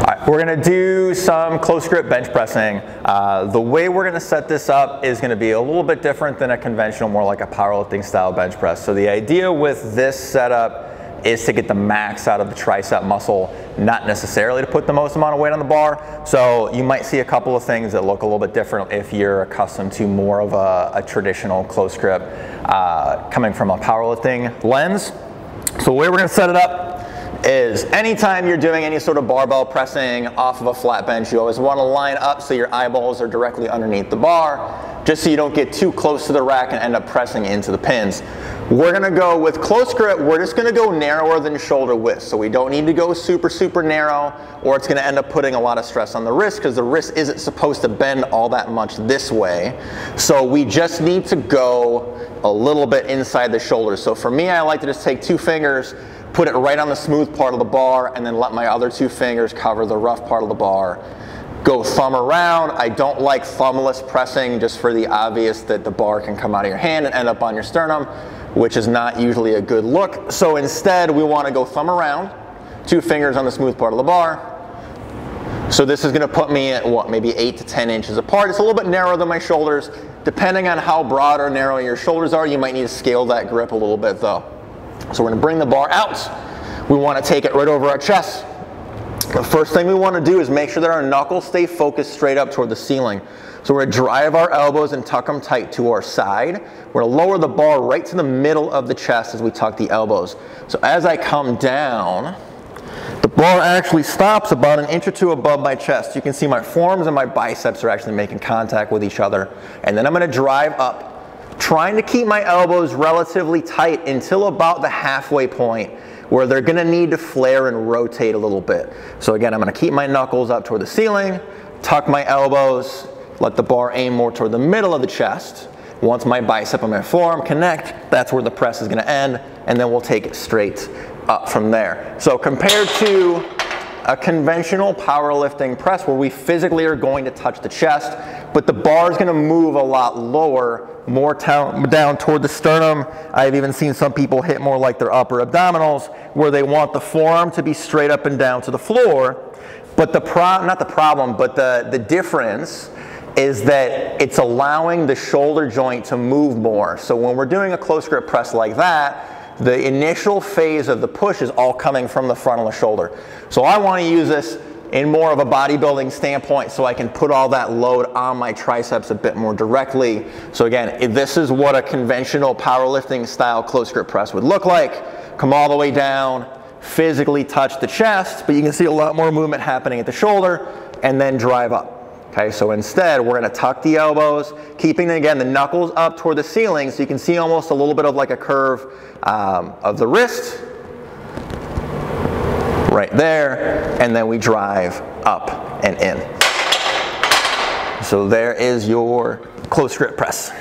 Alright, we're gonna do some close grip bench pressing. The way we're gonna set this up is gonna be a little bit different than a conventional, more like a powerlifting style bench press. So the idea with this setup is to get the max out of the tricep muscle, not necessarily to put the most amount of weight on the bar. So you might see a couple of things that look a little bit different if you're accustomed to more of a traditional close grip coming from a powerlifting lens. So the way we're gonna set it up is anytime you're doing any sort of barbell pressing off of a flat bench, you always want to line up so your eyeballs are directly underneath the bar, just so you don't get too close to the rack and end up pressing into the pins. We're going to go with close grip, we're just going to go narrower than shoulder width, so we don't need to go super narrow, or it's going to end up putting a lot of stress on the wrist, because the wrist isn't supposed to bend all that much this way. So we just need to go a little bit inside the shoulder. So for me, I like to just take 2 fingers, put it right on the smooth part of the bar, and then let my other 2 fingers cover the rough part of the bar. Go thumb around. I don't like thumbless pressing, just for the obvious that the bar can come out of your hand and end up on your sternum, which is not usually a good look. So instead, we want to go thumb around, 2 fingers on the smooth part of the bar. So this is going to put me at what, maybe 8 to 10 inches apart. It's a little bit narrower than my shoulders. Depending on how broad or narrow your shoulders are, you might need to scale that grip a little bit though. So we're going to bring the bar out. We want to take it right over our chest. The first thing we want to do is make sure that our knuckles stay focused straight up toward the ceiling. So we're going to drive our elbows and tuck them tight to our side. We're going to lower the bar right to the middle of the chest as we tuck the elbows. So as I come down, the bar actually stops about 1 inch or 2 above my chest. You can see my forearms and my biceps are actually making contact with each other. And then I'm going to drive up, trying to keep my elbows relatively tight until about the halfway point, where they're going to need to flare and rotate a little bit. So again, I'm going to keep my knuckles up toward the ceiling, tuck my elbows, let the bar aim more toward the middle of the chest. Once my bicep and my forearm connect, that's where the press is going to end, and then we'll take it straight up from there. So compared to a conventional powerlifting press where we physically are going to touch the chest, but the bar is going to move a lot lower, more down toward the sternum. I've even seen some people hit more like their upper abdominals, where they want the forearm to be straight up and down to the floor. But the difference is that it's allowing the shoulder joint to move more. So when we're doing a close grip press like that, the initial phase of the push is all coming from the front of the shoulder. So I want to use this in more of a bodybuilding standpoint, so I can put all that load on my triceps a bit more directly. So again, this is what a conventional powerlifting style close grip press would look like. Come all the way down, physically touch the chest, but you can see a lot more movement happening at the shoulder, and then drive up. Okay, so instead, we're going to tuck the elbows, keeping, again, the knuckles up toward the ceiling, so you can see almost a little bit of like a curve of the wrist, right there, and then we drive up and in. So there is your close grip press.